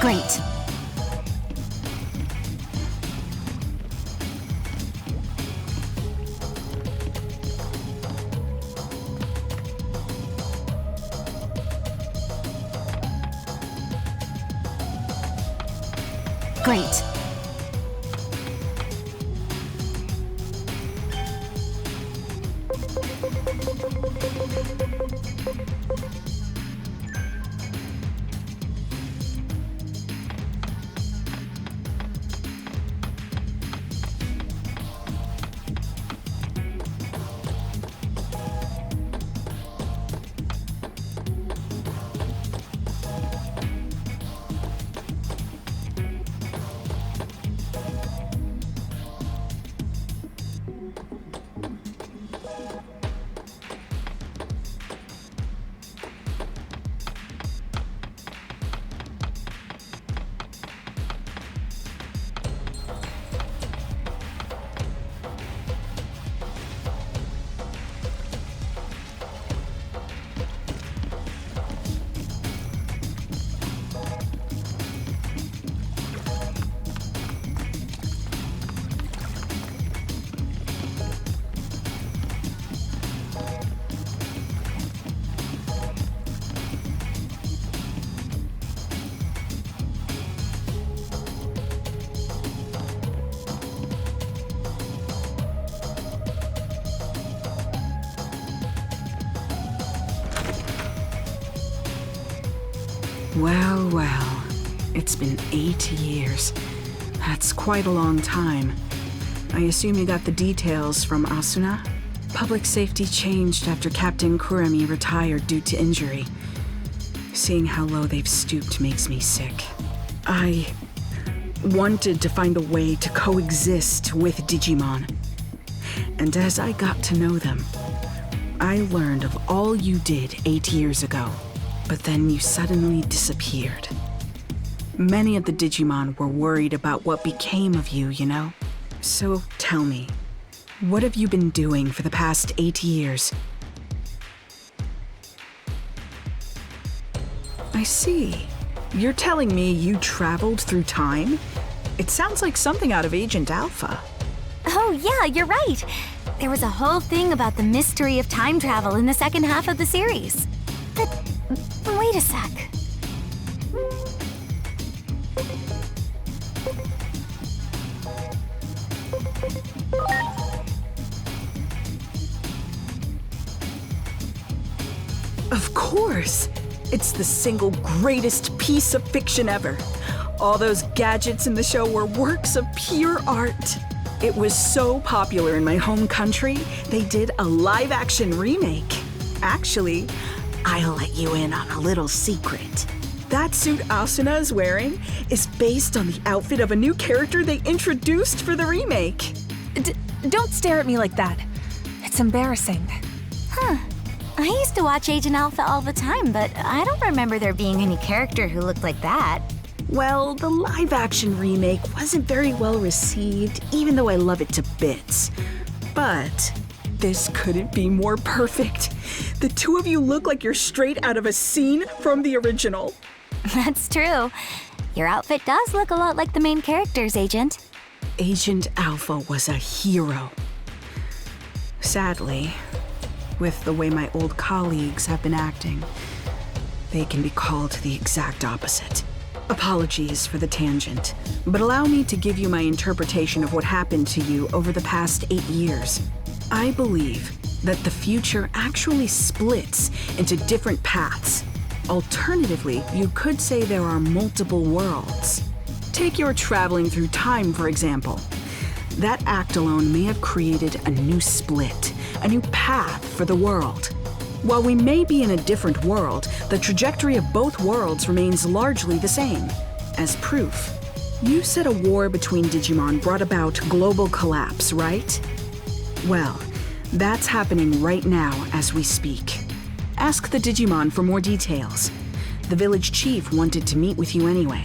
Great. Great. Well, well. It's been 8 years. That's quite a long time. I assume you got the details from Asuna? Public safety changed after Captain Kuremi retired due to injury. Seeing how low they've stooped makes me sick. I wanted to find a way to coexist with Digimon. And as I got to know them, I learned of all you did 8 years ago. But then you suddenly disappeared. Many of the Digimon were worried about what became of you, you know? So tell me, what have you been doing for the past 8 years? I see. You're telling me you traveled through time? It sounds like something out of Agent Alpha. Oh yeah, you're right. There was a whole thing about the mystery of time travel in the second half of the series. But wait a sec. Of course! It's the single greatest piece of fiction ever. All those gadgets in the show were works of pure art. It was so popular in my home country, they did a live-action remake. Actually, I'll let you in on a little secret. That suit Asuna is wearing is based on the outfit of a new character they introduced for the remake. Don't stare at me like that. It's embarrassing. Huh. I used to watch Agent Alpha all the time, but I don't remember there being any character who looked like that. Well, the live-action remake wasn't very well received, even though I love it to bits. But this couldn't be more perfect. The two of you look like you're straight out of a scene from the original. That's true. Your outfit does look a lot like the main characters, Agent. Agent Alpha was a hero. Sadly, with the way my old colleagues have been acting, they can be called the exact opposite. Apologies for the tangent, but allow me to give you my interpretation of what happened to you over the past 8 years. I believe that the future actually splits into different paths. Alternatively, you could say there are multiple worlds. Take your traveling through time, for example. That act alone may have created a new split, a new path for the world. While we may be in a different world, the trajectory of both worlds remains largely the same. As proof, you said a war between Digimon brought about global collapse, right? Well, that's happening right now as we speak. Ask the Digimon for more details. The village chief wanted to meet with you anyway.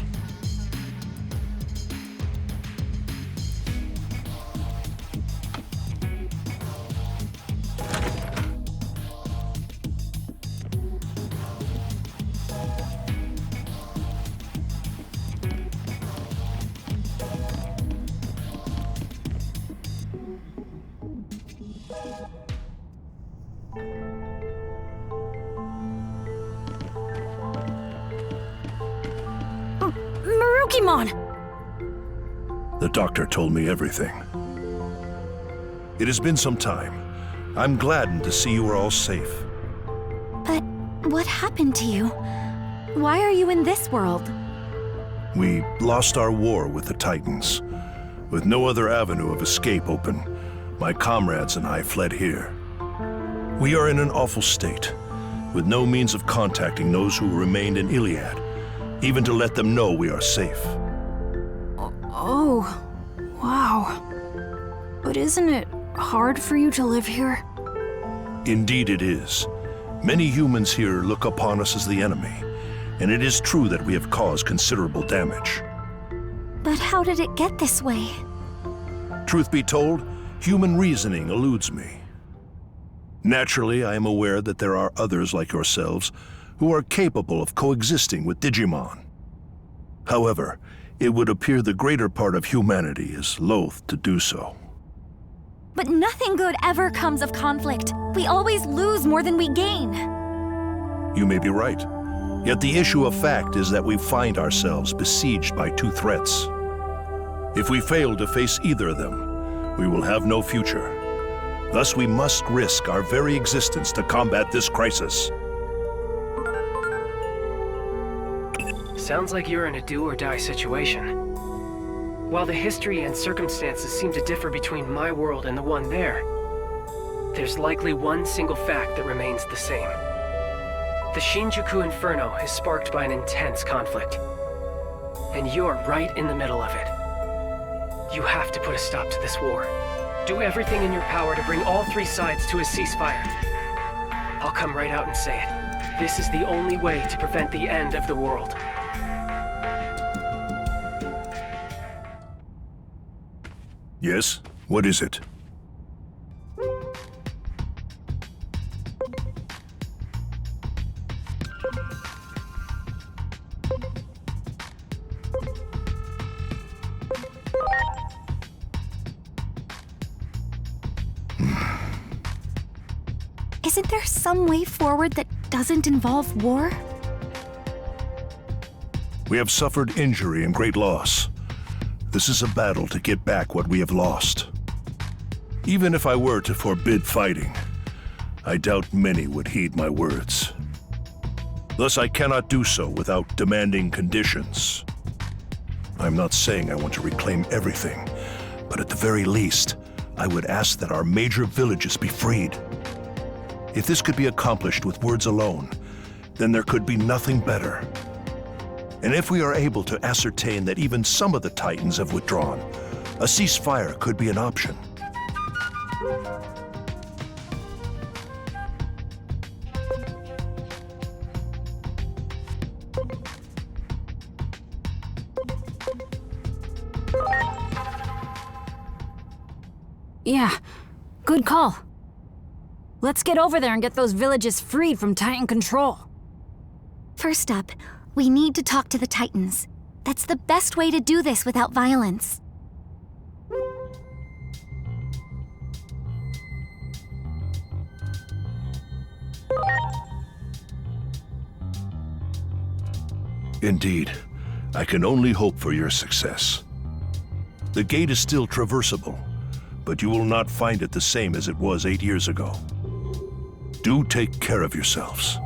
Merukimon! The doctor told me everything. It has been some time. I'm gladdened to see you are all safe. But what happened to you? Why are you in this world? We lost our war with the Titans. With no other avenue of escape open, my comrades and I fled here. We are in an awful state, with no means of contacting those who remained in Iliad, even to let them know we are safe. Oh, wow. But isn't it hard for you to live here? Indeed it is. Many humans here look upon us as the enemy, and it is true that we have caused considerable damage. But how did it get this way? Truth be told, human reasoning eludes me. Naturally, I am aware that there are others like yourselves who are capable of coexisting with Digimon. However, it would appear the greater part of humanity is loath to do so. But nothing good ever comes of conflict. We always lose more than we gain. You may be right. Yet the issue of fact is that we find ourselves besieged by two threats. If we fail to face either of them, we will have no future. Thus, we must risk our very existence to combat this crisis. Sounds like you're in a do-or-die situation. While the history and circumstances seem to differ between my world and the one there, there's likely one single fact that remains the same. The Shinjuku Inferno is sparked by an intense conflict, and you're right in the middle of it. You have to put a stop to this war. Do everything in your power to bring all three sides to a ceasefire. I'll come right out and say it. This is the only way to prevent the end of the world. Yes? What is it? Isn't there some way forward that doesn't involve war? We have suffered injury and great loss. This is a battle to get back what we have lost. Even if I were to forbid fighting, I doubt many would heed my words. Thus, I cannot do so without demanding conditions. I'm not saying I want to reclaim everything, but at the very least, I would ask that our major villages be freed. If this could be accomplished with words alone, then there could be nothing better. And if we are able to ascertain that even some of the Titans have withdrawn, a ceasefire could be an option. Yeah, good call. Let's get over there and get those villages freed from Titan control. First up, we need to talk to the Titans. That's the best way to do this without violence. Indeed, I can only hope for your success. The gate is still traversable, but you will not find it the same as it was 8 years ago. Do take care of yourselves.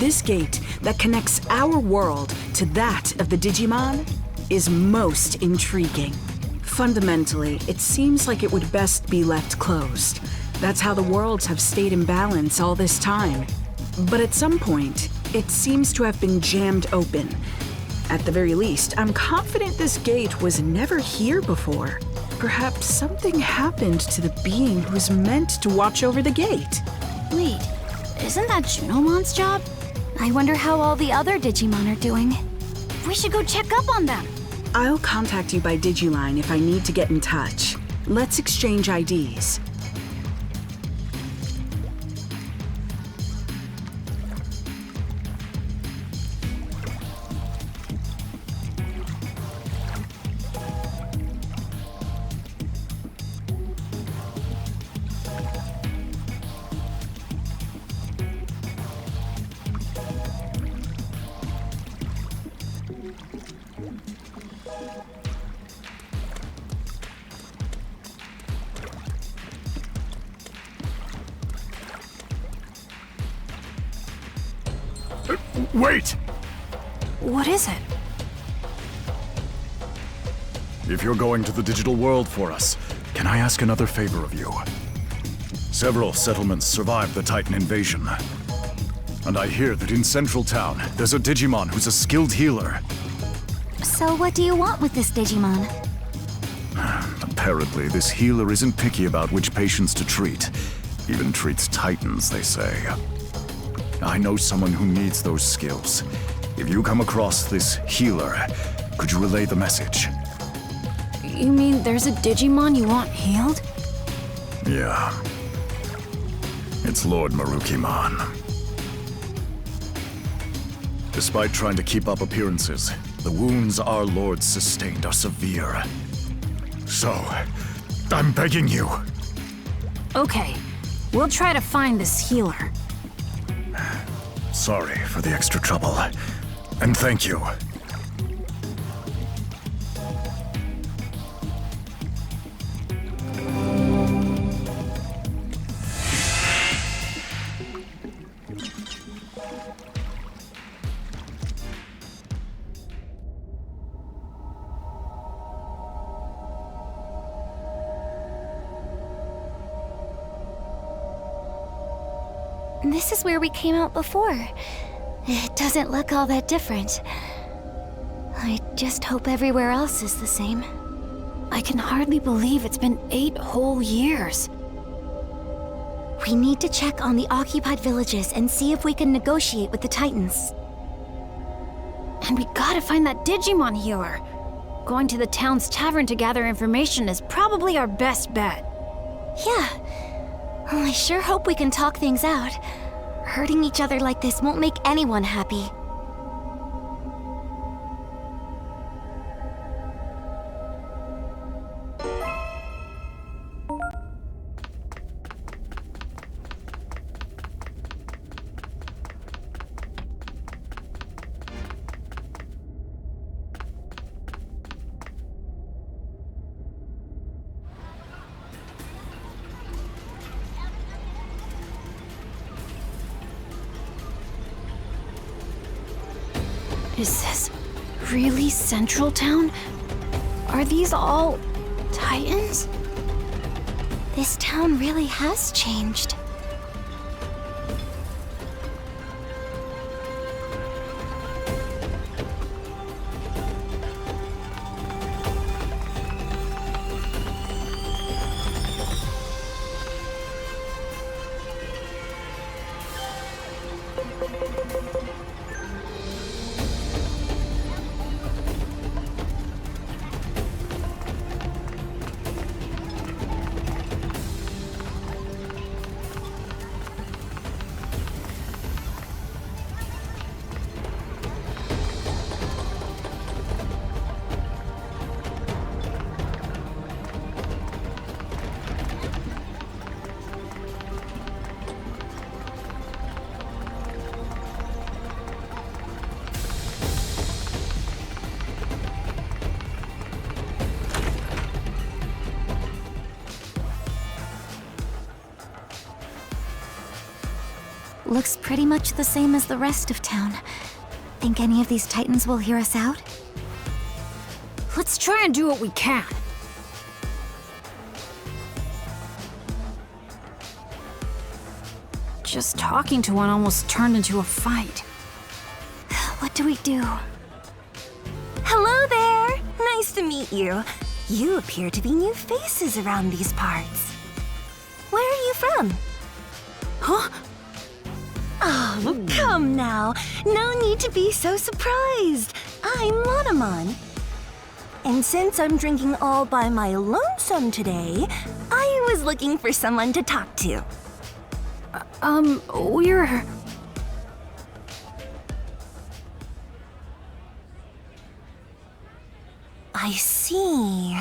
This gate that connects our world to that of the Digimon is most intriguing. Fundamentally, it seems like it would best be left closed. That's how the worlds have stayed in balance all this time. But at some point, it seems to have been jammed open. At the very least, I'm confident this gate was never here before. Perhaps something happened to the being who's meant to watch over the gate. Wait, isn't that Junomon's job? I wonder how all the other Digimon are doing. We should go check up on them. I'll contact you by Digiline if I need to get in touch. Let's exchange IDs. Wait! What is it? If you're going to the digital world for us, can I ask another favor of you? Several settlements survived the Titan invasion. And I hear that in Central Town, there's a Digimon who's a skilled healer. So what do you want with this Digimon? Apparently, this healer isn't picky about which patients to treat. Even treats Titans, they say. I know someone who needs those skills. If you come across this healer, could you relay the message? You mean there's a Digimon you want healed? Yeah. It's Lord Merukimon. Despite trying to keep up appearances, the wounds our lord sustained are severe. So, I'm begging you. Okay, we'll try to find this healer. Sorry for the extra trouble. And thank you. This is where we came out before. It doesn't look all that different. I just hope everywhere else is the same. I can hardly believe it's been 8 whole years. We need to check on the occupied villages and see if we can negotiate with the Titans. And we gotta find that Digimon healer. Going to the town's tavern to gather information is probably our best bet. Yeah. Well, I sure hope we can talk things out. Hurting each other like this won't make anyone happy. Is this really Central Town? Are these all Titans? This town really has changed. Looks pretty much the same as the rest of town. Think any of these Titans will hear us out? Let's try and do what we can. Just talking to one almost turned into a fight. What do we do? Hello there! Nice to meet you. You appear to be new faces around these parts. Where are you from? Huh? Oh, come now. No need to be so surprised. I'm Lanamon. And since I'm drinking all by my lonesome today, I was looking for someone to talk to. We're... I see.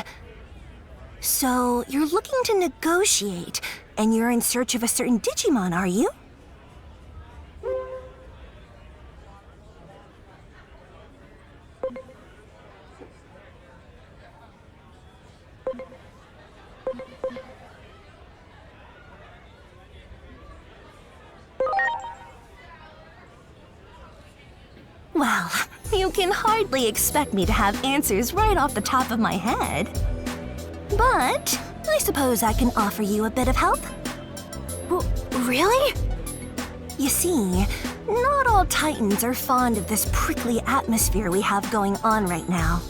So, you're looking to negotiate, and you're in search of a certain Digimon, are you? Well, you can hardly expect me to have answers right off the top of my head. But I suppose I can offer you a bit of help. Really? You see, not all Titans are fond of this prickly atmosphere we have going on right now.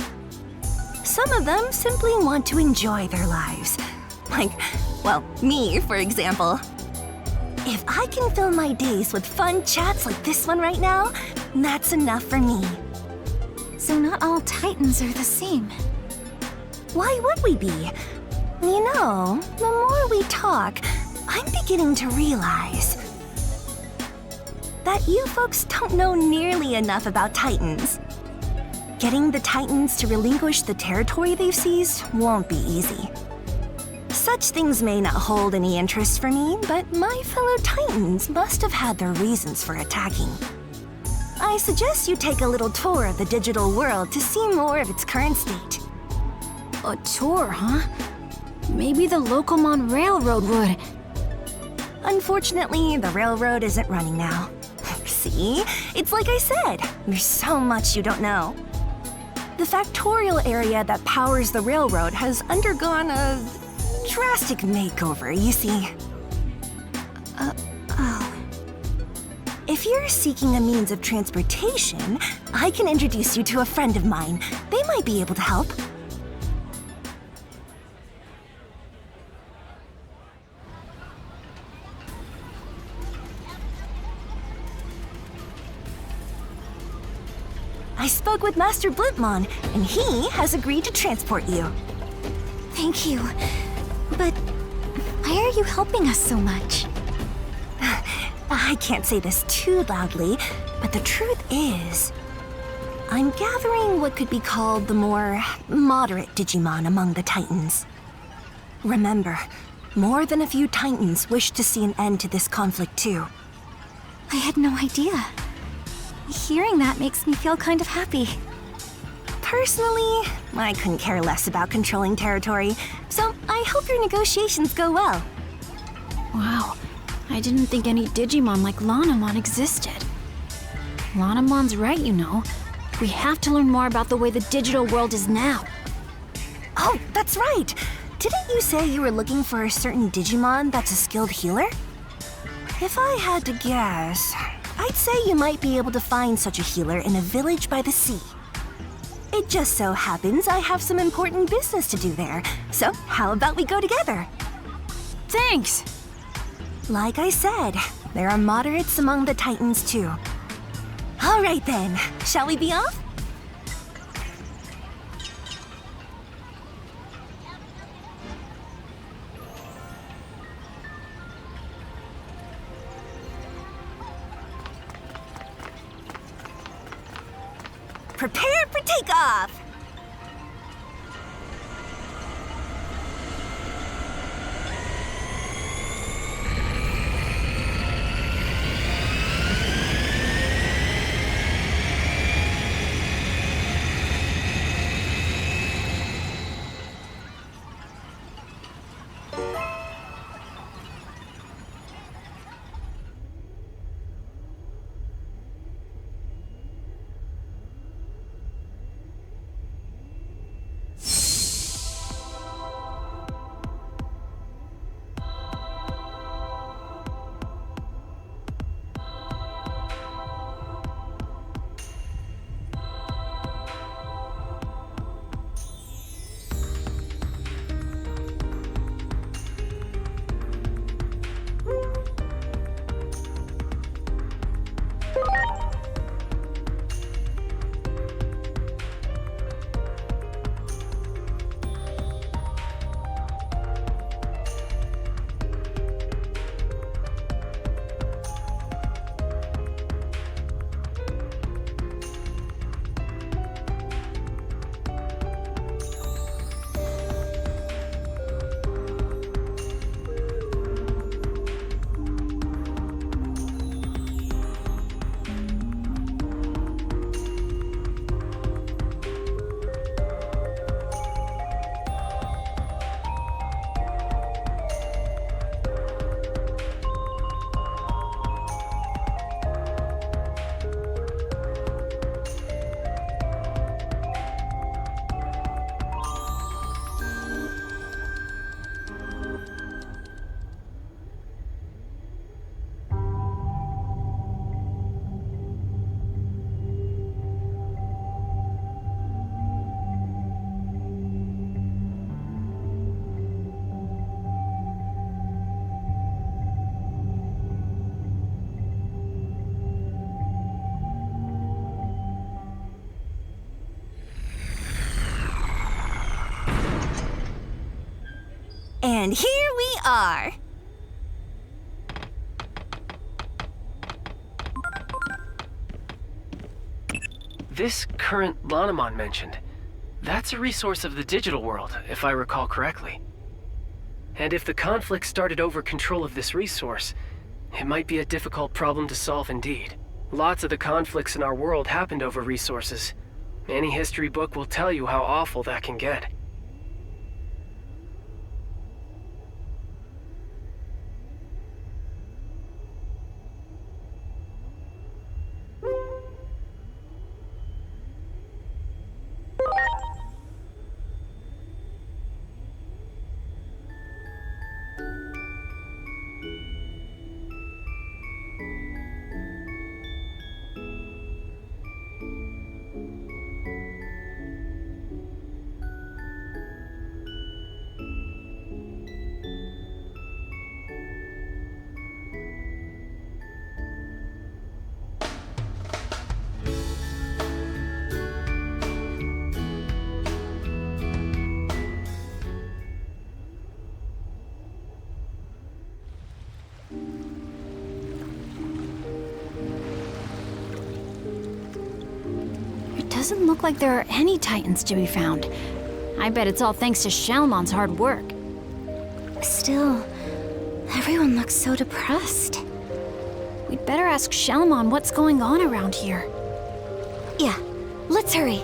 Some of them simply want to enjoy their lives. Like, well, me, for example. If I can fill my days with fun chats like this one right now, that's enough for me. So not all Titans are the same. Why would we be? You know, the more we talk, I'm beginning to realize that you folks don't know nearly enough about Titans. Getting the Titans to relinquish the territory they've seized won't be easy. Such things may not hold any interest for me, but my fellow Titans must have had their reasons for attacking. I suggest you take a little tour of the digital world to see more of its current state. A tour, huh? Maybe the Locomon Railroad would. Unfortunately, the railroad isn't running now. See? It's like I said, there's so much you don't know. The factorial area that powers the railroad has undergone a drastic makeover, you see. If you're seeking a means of transportation, I can introduce you to a friend of mine. They might be able to help. I spoke with Master Blimpmon, and he has agreed to transport you. Thank you. But why are you helping us so much? I can't say this too loudly, but the truth is, I'm gathering what could be called the more moderate Digimon among the Titans. Remember, more than a few Titans wish to see an end to this conflict too. I had no idea. Hearing that makes me feel kind of happy. Personally, I couldn't care less about controlling territory, so I hope your negotiations go well. Wow, I didn't think any Digimon like Lanamon existed. Lanamon's right, you know. We have to learn more about the way the digital world is now. Oh, that's right! Didn't you say you were looking for a certain Digimon that's a skilled healer? If I had to guess, I'd say you might be able to find such a healer in a village by the sea. It just so happens I have some important business to do there, so how about we go together? Thanks! Like I said, there are moderates among the Titans too. All right then, shall we be off? Prepare for takeoff! And here we are. This current Lanamon mentioned, that's a resource of the digital world, if I recall correctly. And if the conflict started over control of this resource, it might be a difficult problem to solve indeed. Lots of the conflicts in our world happened over resources. Any history book will tell you how awful that can get. Doesn't look like there are any Titans to be found. I bet it's all thanks to Shellmon's hard work. Still, everyone looks so depressed. We'd better ask Shellmon what's going on around here. Yeah, let's hurry.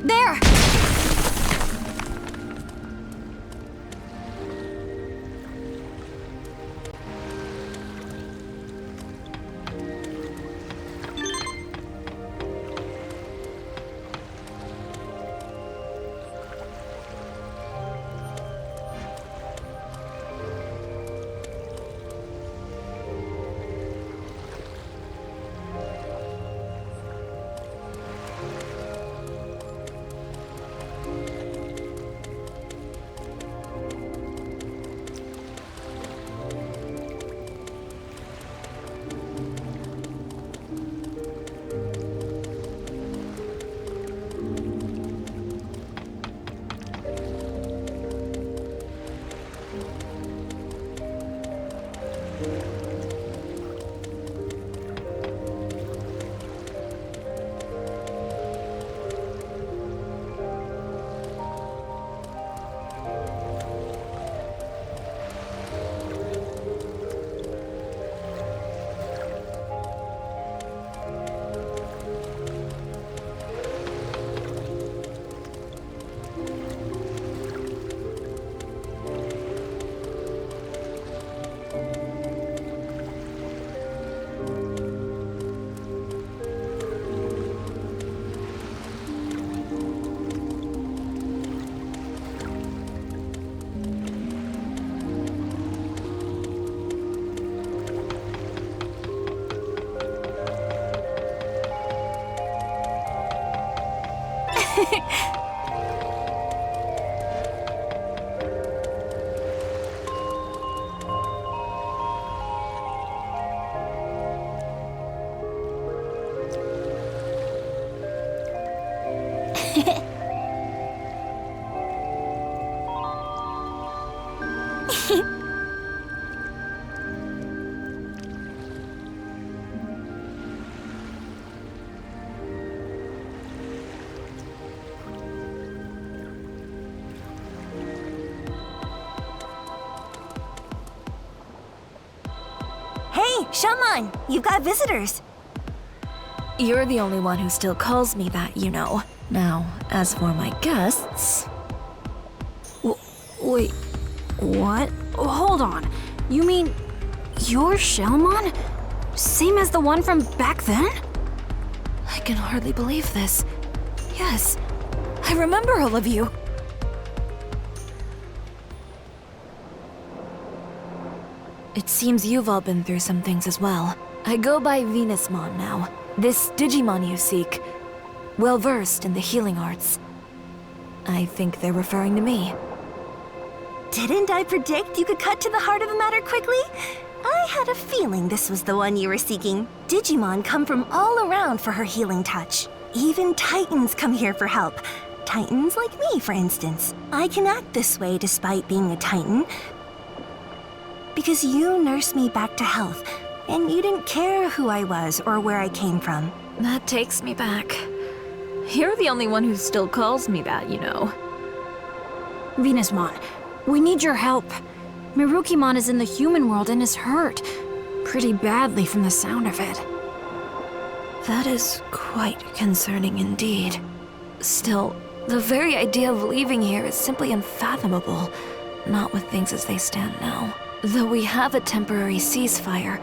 There! Shellmon, you've got visitors. You're the only one who still calls me that, you know. Now, as for my guests... Wait, what? Hold on. You mean you're Shellmon? Same as the one from back then? I can hardly believe this. Yes, I remember all of you. It seems you've all been through some things as well. I go by Venusmon now. This Digimon you seek. Well-versed in the healing arts. I think they're referring to me. Didn't I predict you could cut to the heart of the matter quickly? I had a feeling this was the one you were seeking. Digimon come from all around for her healing touch. Even Titans come here for help. Titans like me, for instance. I can act this way despite being a Titan, because you nursed me back to health, and you didn't care who I was or where I came from. That takes me back. You're the only one who still calls me that, you know. Venusmon, we need your help. Merukimon is in the human world and is hurt. Pretty badly from the sound of it. That is quite concerning indeed. Still, the very idea of leaving here is simply unfathomable. Not with things as they stand now. Though we have a temporary ceasefire,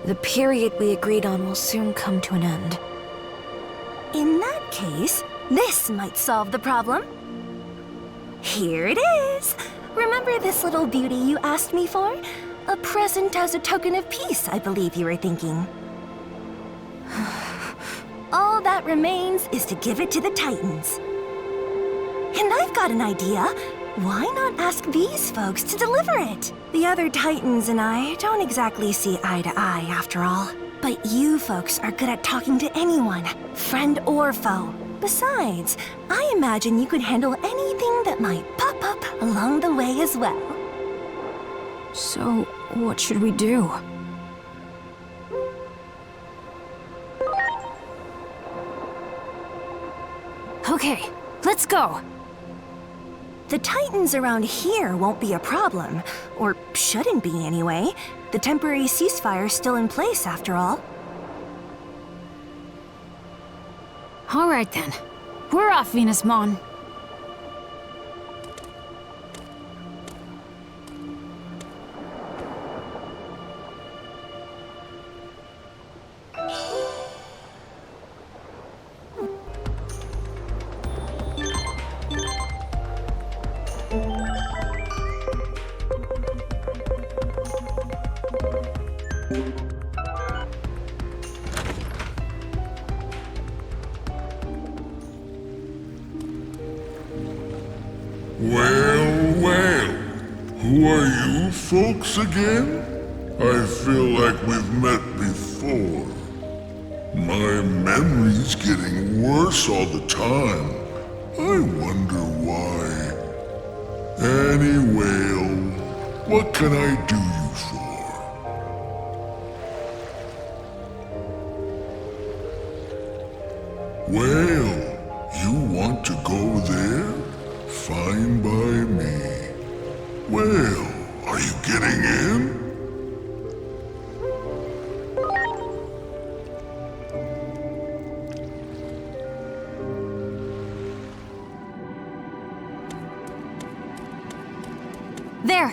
the period we agreed on will soon come to an end. In that case, this might solve the problem. Here it is! Remember this little beauty you asked me for? A present as a token of peace, I believe you were thinking. All that remains is to give it to the Titans. And I've got an idea. Why not ask these folks to deliver it? The other Titans and I don't exactly see eye to eye, after all. But you folks are good at talking to anyone, friend or foe. Besides, I imagine you could handle anything that might pop up along the way as well. So, what should we do? Okay, let's go! The Titans around here won't be a problem, or shouldn't be anyway. The temporary ceasefire's still in place, after all. All right then. We're off, Venusmon. Well, who are you folks again? I feel like we've met before. My memory's getting worse all the time. I wonder why. Anyway, what can I do you for? Well, you want to go there? Fine by me. Well, are you getting in? There!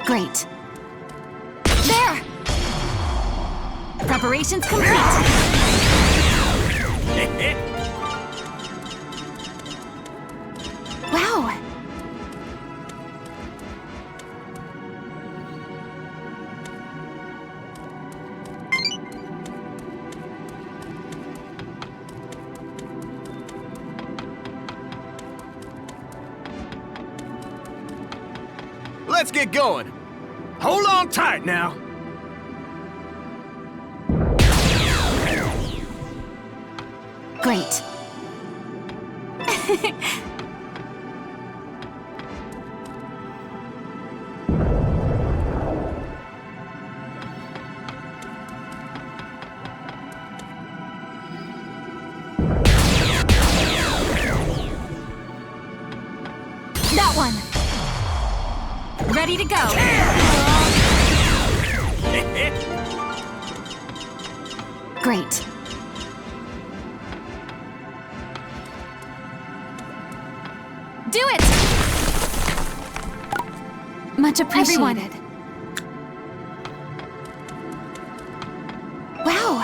Great. There! Preparations complete! Wow! let's get going. Hold on tight now. Great. That one. Ready to go. Great. Do it! Much appreciated. Wow!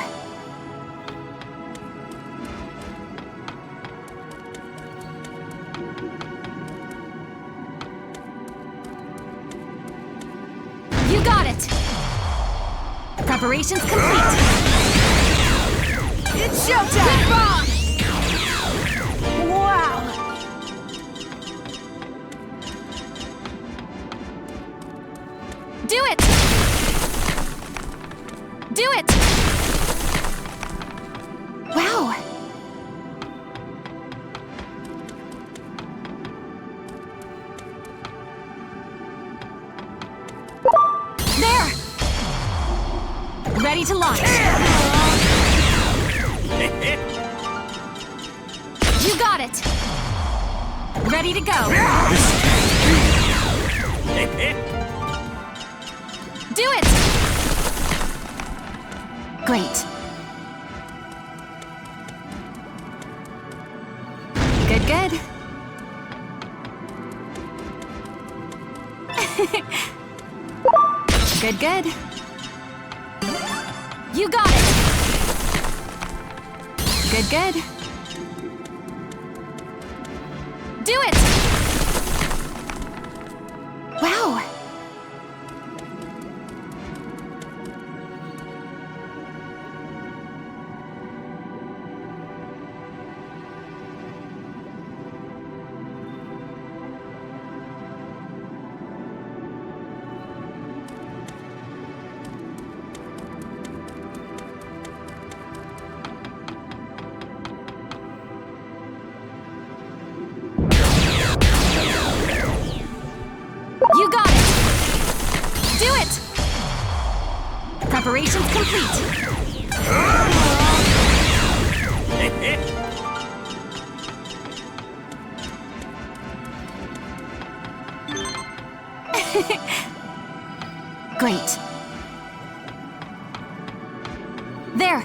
You got it! Preparations complete! It's showtime! Wow! Do it! Do it! Wow! There! Ready to launch! You got it! Ready to go! Do it! Great. Good, good. Good, good. You got it! Good, good. Do it! Wow! You got it! Do it! Preparations complete! Great. There!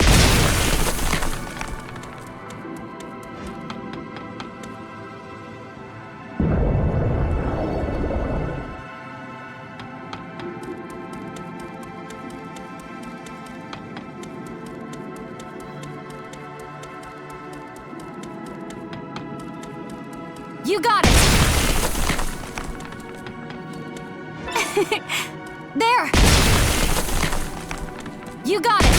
You got it! There! You got it!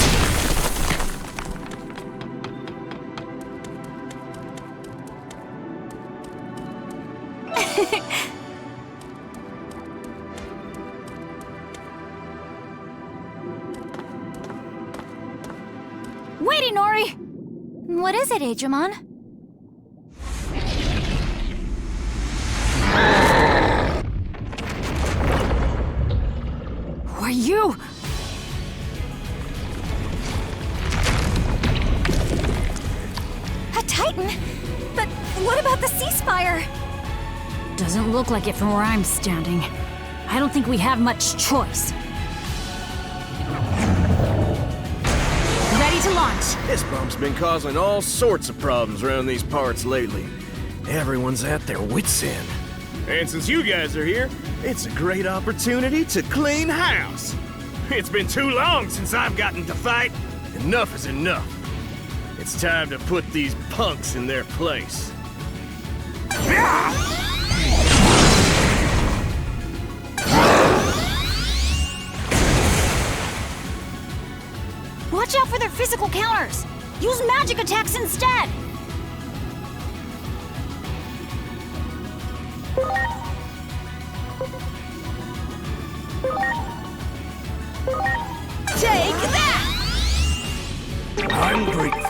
Wait, Inori! What is it, Aegiomon? Who are you? A Titan? But what about the ceasefire? Doesn't look like it from where I'm standing. I don't think we have much choice. Ready to launch. This bump's been causing all sorts of problems around these parts lately. Everyone's at their wits' end. And since you guys are here, it's a great opportunity to clean house. It's been too long since I've gotten to fight. Enough is enough. It's time to put these punks in their place. Watch out for their physical counters! Use magic attacks instead! I'm grateful.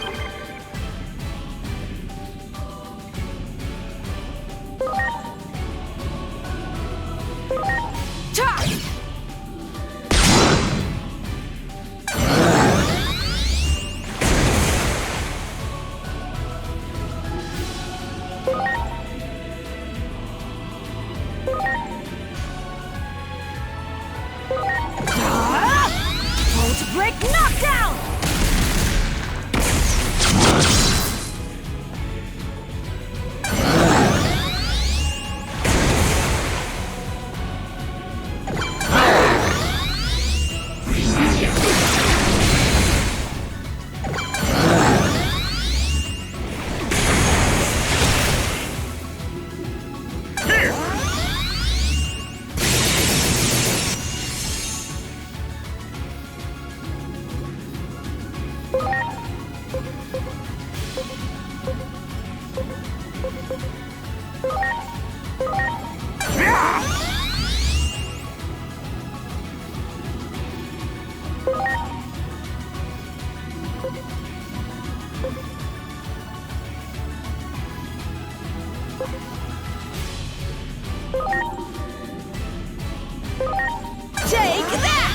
Break knockdown! Take that!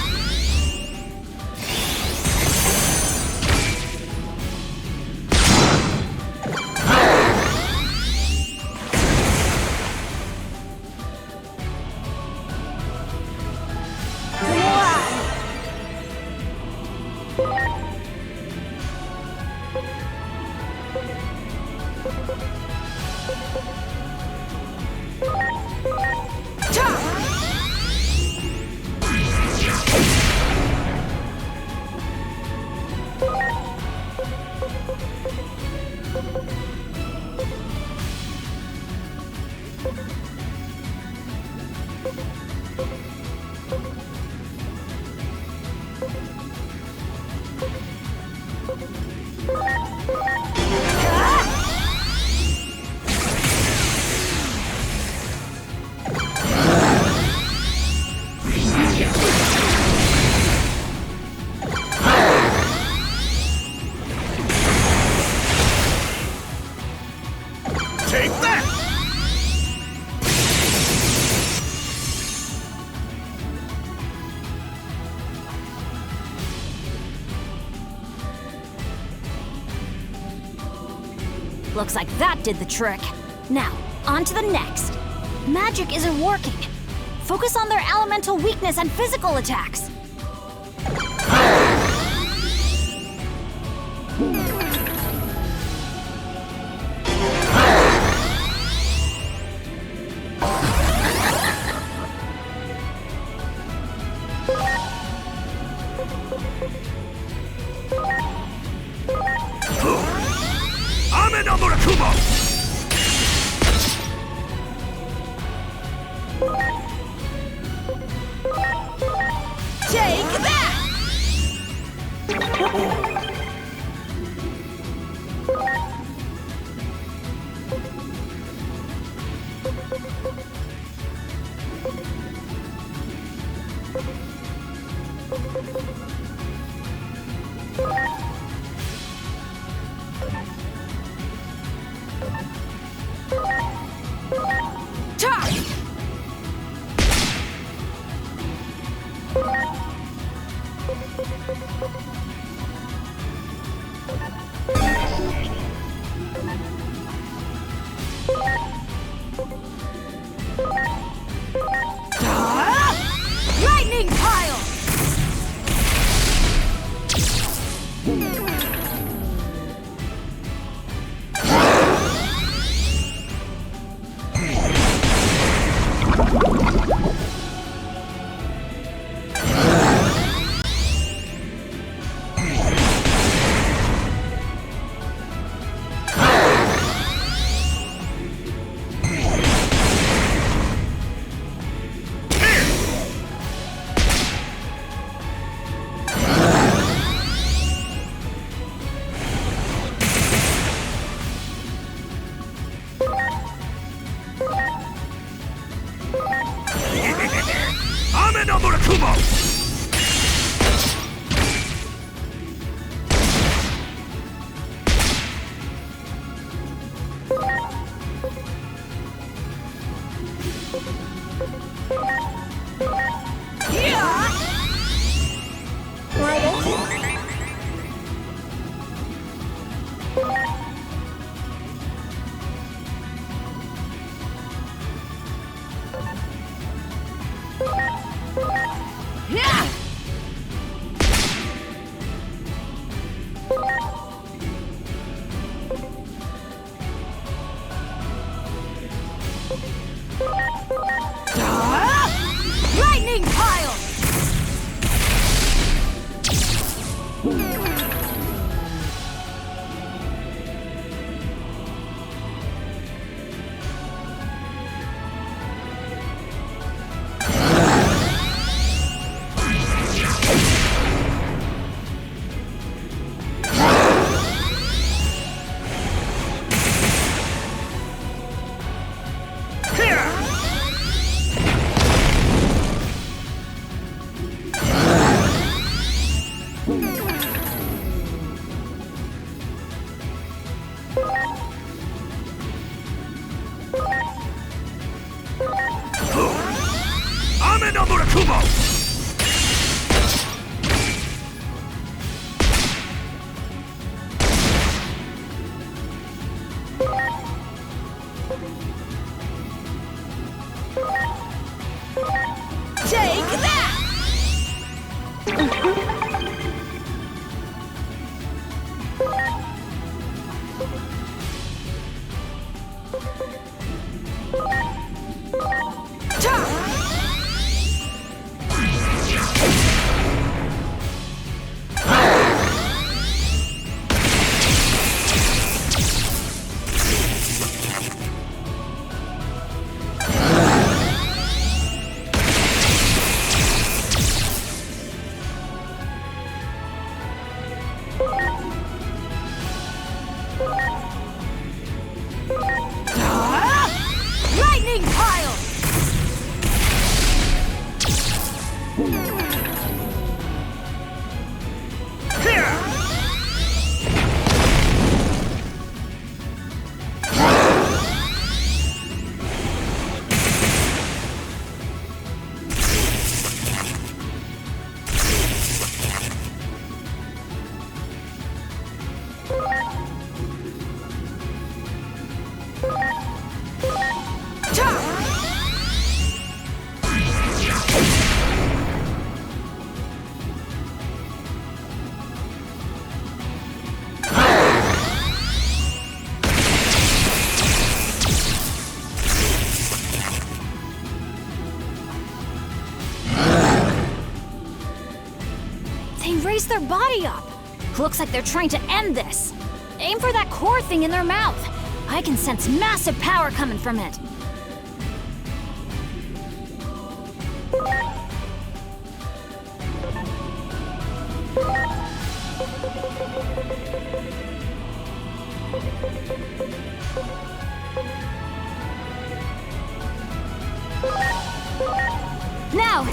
Take that! Looks like that did the trick. Now, on to the next. Magic isn't working. Focus on their elemental weakness and physical attacks. I'm in Merukimon! Take that! Lightning pile! I'm in Merukimon! Their body up. Looks like they're trying to end this. Aim for that core thing in their mouth. I can sense massive power coming from it. Now!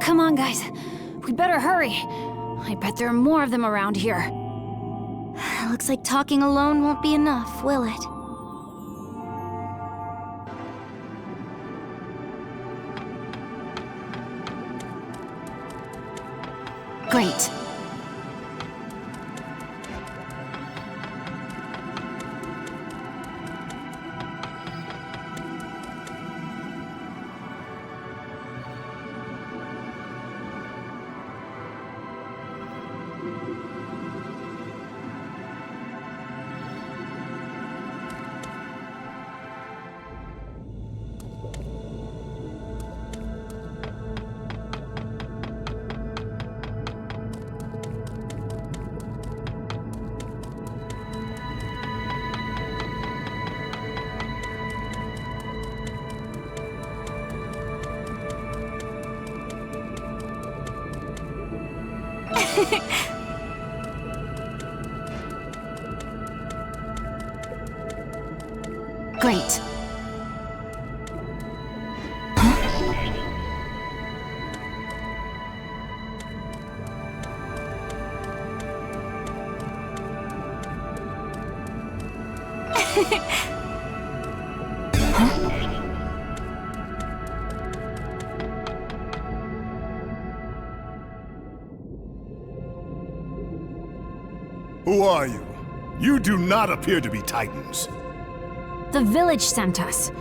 Come on, guys. We better hurry. I bet there are more of them around here. Looks like talking alone won't be enough, will it? Great. Great. Who are you? You do not appear to be Titans. The village sent us.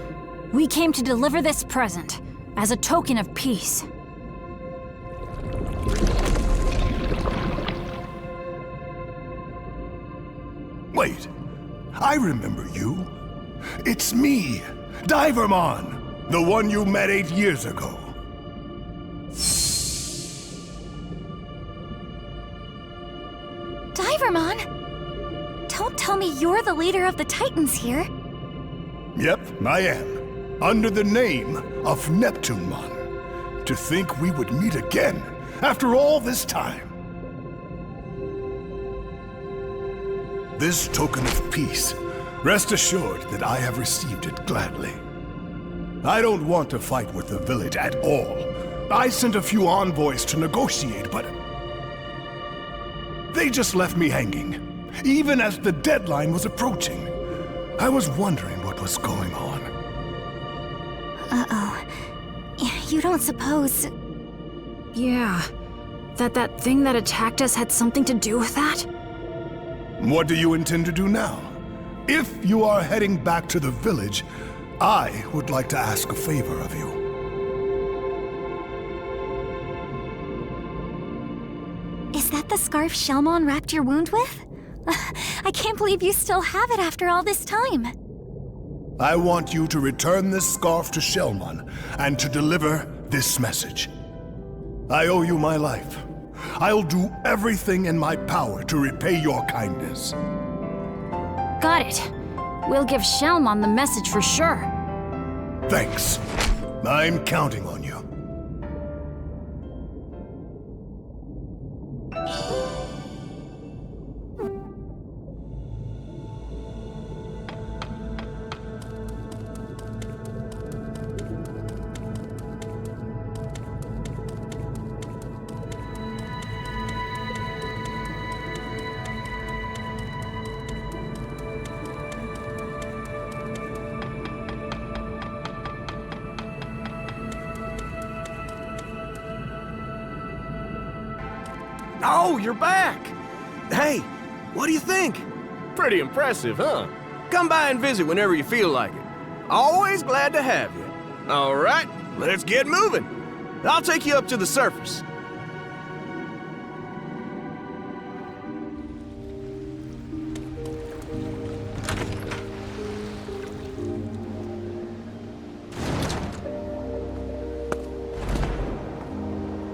We came to deliver this present, as a token of peace. Wait, I remember you. It's me, Divermon, the one you met 8 years ago. Divermon! Don't tell me you're the leader of the Titans here. Yep, I am. Under the name of Neptunemon. To think we would meet again after all this time. This token of peace, rest assured that I have received it gladly. I don't want to fight with the village at all. I sent a few envoys to negotiate, but they just left me hanging, even as the deadline was approaching. I was wondering what was going on. Uh-oh. You don't suppose... Yeah. That thing that attacked us had something to do with that? What do you intend to do now? If you are heading back to the village, I would like to ask a favor of you. Is that the scarf Shellmon wrapped your wound with? I can't believe you still have it after all this time. I want you to return this scarf to Shellmon and to deliver this message. I owe you my life. I'll do everything in my power to repay your kindness. Got it. We'll give Shellmon the message for sure. Thanks. I'm counting on you. Oh, you're back! Hey, what do you think? Pretty impressive, huh? Come by and visit whenever you feel like it. Always glad to have you. All right, let's get moving. I'll take you up to the surface.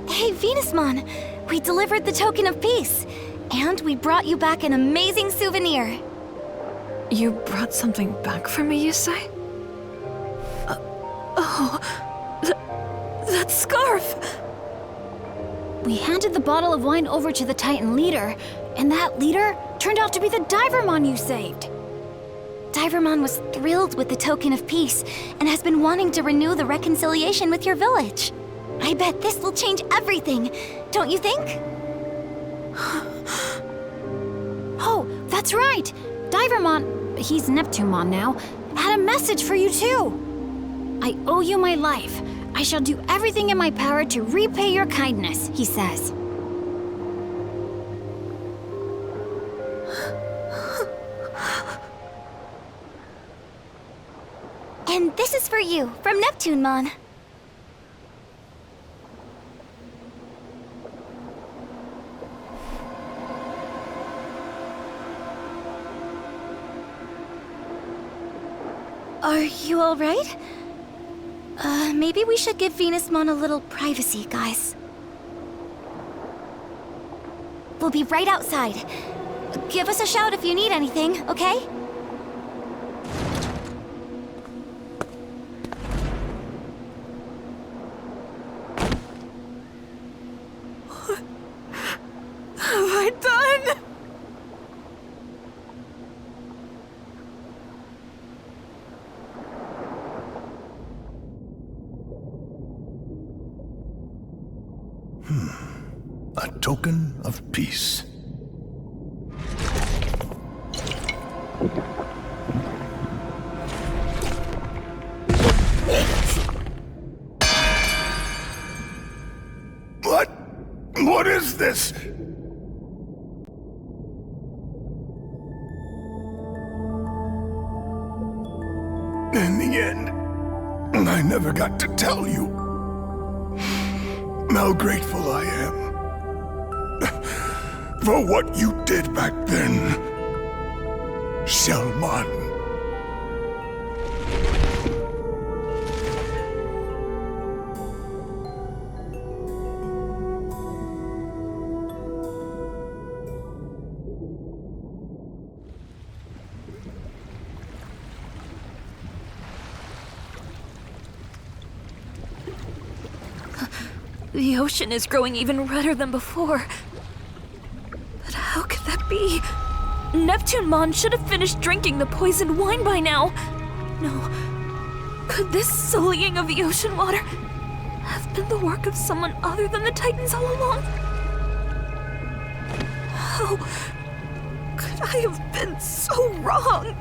Hey, Venusmon! We delivered the token of peace, and we brought you back an amazing souvenir. You brought something back for me, you say? That scarf! We handed the bottle of wine over to the Titan leader, and that leader turned out to be the Divermon you saved. Divermon was thrilled with the token of peace and has been wanting to renew the reconciliation with your village. I bet this will change everything, don't you think? Oh, that's right! Divermon, he's Neptunemon now, had a message for you too. I owe you my life. I shall do everything in my power to repay your kindness, he says. And this is for you, from Neptunemon. Are you all right? Maybe we should give Venusmon a little privacy, guys. We'll be right outside. Give us a shout if you need anything, okay? What have I done? A token of peace. What is this? In the end, I never got to tell you how grateful I am for what you did back then, Shellmon. The ocean is growing even redder than before. But how could that be? Neptunemon should have finished drinking the poisoned wine by now. No. Could this sullying of the ocean water have been the work of someone other than the Titans all along? How could I have been so wrong?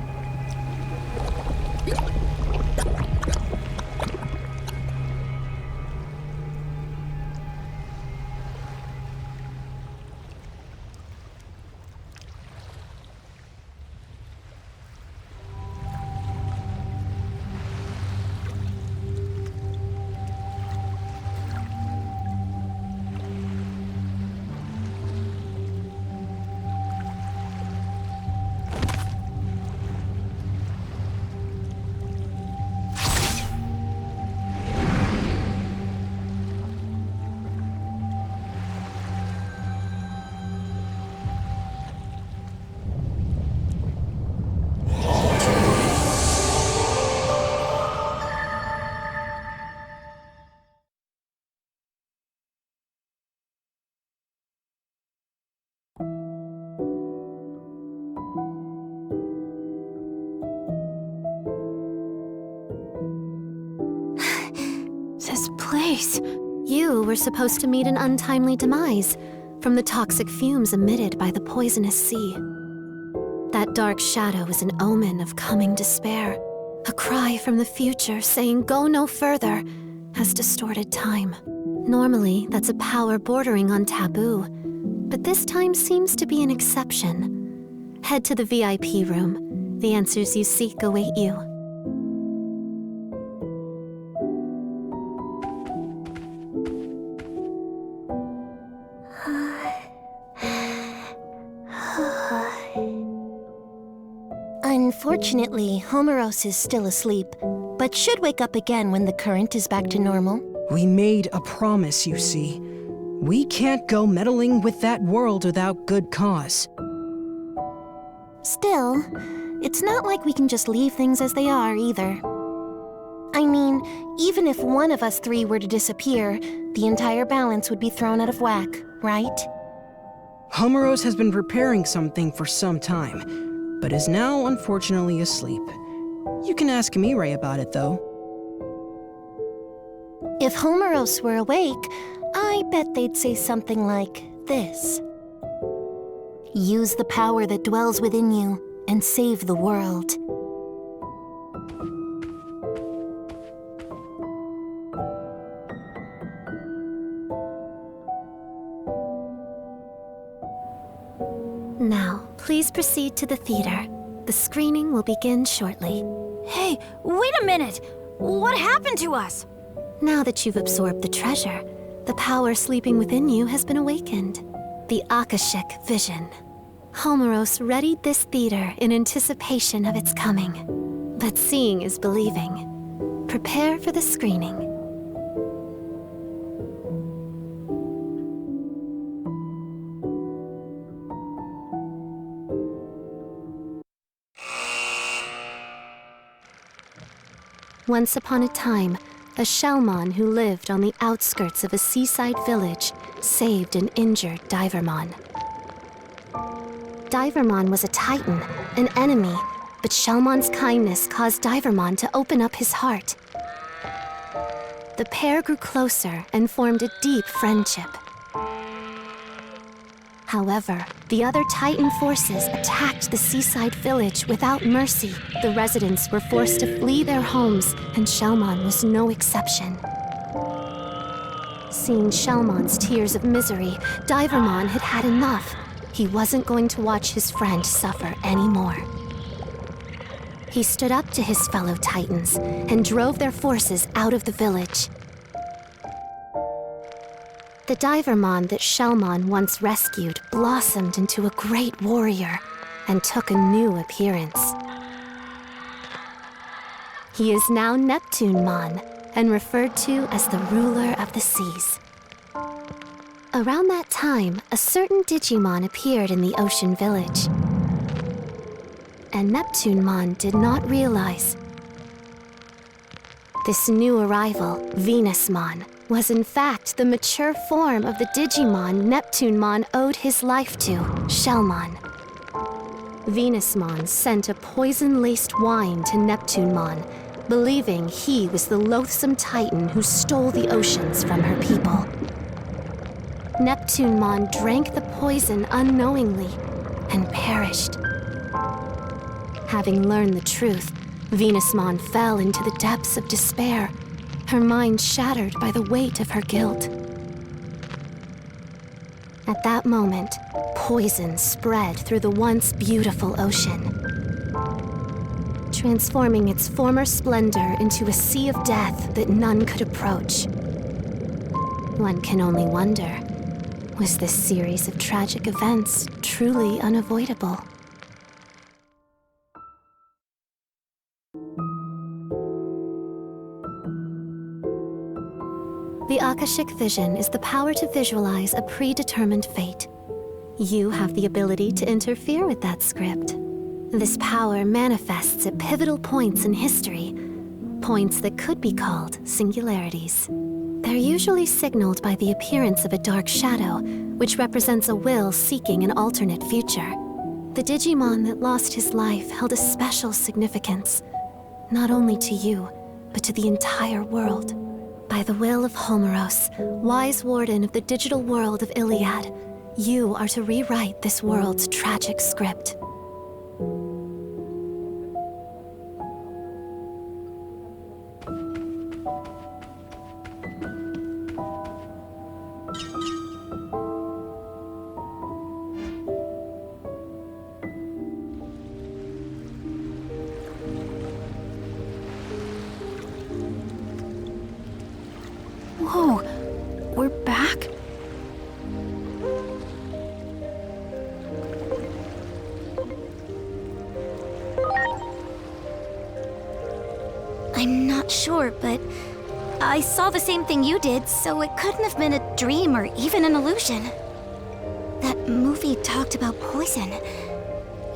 This place. You were supposed to meet an untimely demise from the toxic fumes emitted by the poisonous sea. That dark shadow is an omen of coming despair. A cry from the future saying go no further has distorted time. Normally, that's a power bordering on taboo, but this time seems to be an exception. Head to the VIP room. The answers you seek await you. Unfortunately, Homeros is still asleep, but should wake up again when the current is back to normal. We made a promise, you see. We can't go meddling with that world without good cause. Still, it's not like we can just leave things as they are, either. I mean, even if one of us three were to disappear, the entire balance would be thrown out of whack, right? Homeros has been preparing something for some time, but is now unfortunately asleep. You can ask Mirai about it, though. If Homeros were awake, I bet they'd say something like this. Use the power that dwells within you and save the world. Now, please proceed to the theater. The screening will begin shortly. Hey, wait a minute! What happened to us? Now that you've absorbed the treasure, the power sleeping within you has been awakened. The Akashic Vision. Homeros readied this theater in anticipation of its coming. But seeing is believing. Prepare for the screening. Once upon a time, a Shellmon who lived on the outskirts of a seaside village saved an injured Divermon. Divermon was a Titan, an enemy, but Shellmon's kindness caused Divermon to open up his heart. The pair grew closer and formed a deep friendship. However, the other Titan forces attacked the seaside village without mercy. The residents were forced to flee their homes, and Shellmon was no exception. Seeing Shellmon's tears of misery, Divermon had had enough. He wasn't going to watch his friend suffer anymore. He stood up to his fellow Titans and drove their forces out of the village. The Divermon that Shellmon once rescued blossomed into a great warrior and took a new appearance. He is now Neptunemon and referred to as the ruler of the seas. Around that time, a certain Digimon appeared in the ocean village. And Neptunemon did not realize. This new arrival, Venusmon, was in fact the mature form of the Digimon Neptunemon owed his life to, Shellmon. Venusmon sent a poison-laced wine to Neptunemon, believing he was the loathsome Titan who stole the oceans from her people. Neptunemon drank the poison unknowingly and perished. Having learned the truth, Venusmon fell into the depths of despair, her mind shattered by the weight of her guilt. At that moment, poison spread through the once beautiful ocean, transforming its former splendor into a sea of death that none could approach. One can only wonder, was this series of tragic events truly unavoidable? The Akashic Vision is the power to visualize a predetermined fate. You have the ability to interfere with that script. This power manifests at pivotal points in history, points that could be called singularities. They're usually signaled by the appearance of a dark shadow, which represents a will seeking an alternate future. The Digimon that lost his life held a special significance, not only to you, but to the entire world. By the will of Homeros, wise warden of the digital world of Iliad, you are to rewrite this world's tragic script. Whoa, we're back? I'm not sure, but I saw the same thing you did, so it couldn't have been a dream or even an illusion. That movie talked about poison.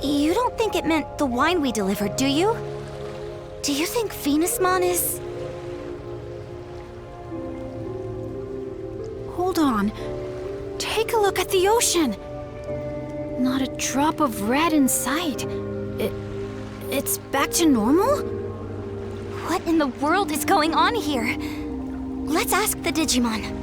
You don't think it meant the wine we delivered, do you? Do you think Venusmon is... Hold on. Take a look at the ocean. Not a drop of red in sight. It's back to normal? What in the world is going on here? Let's ask the Digimon.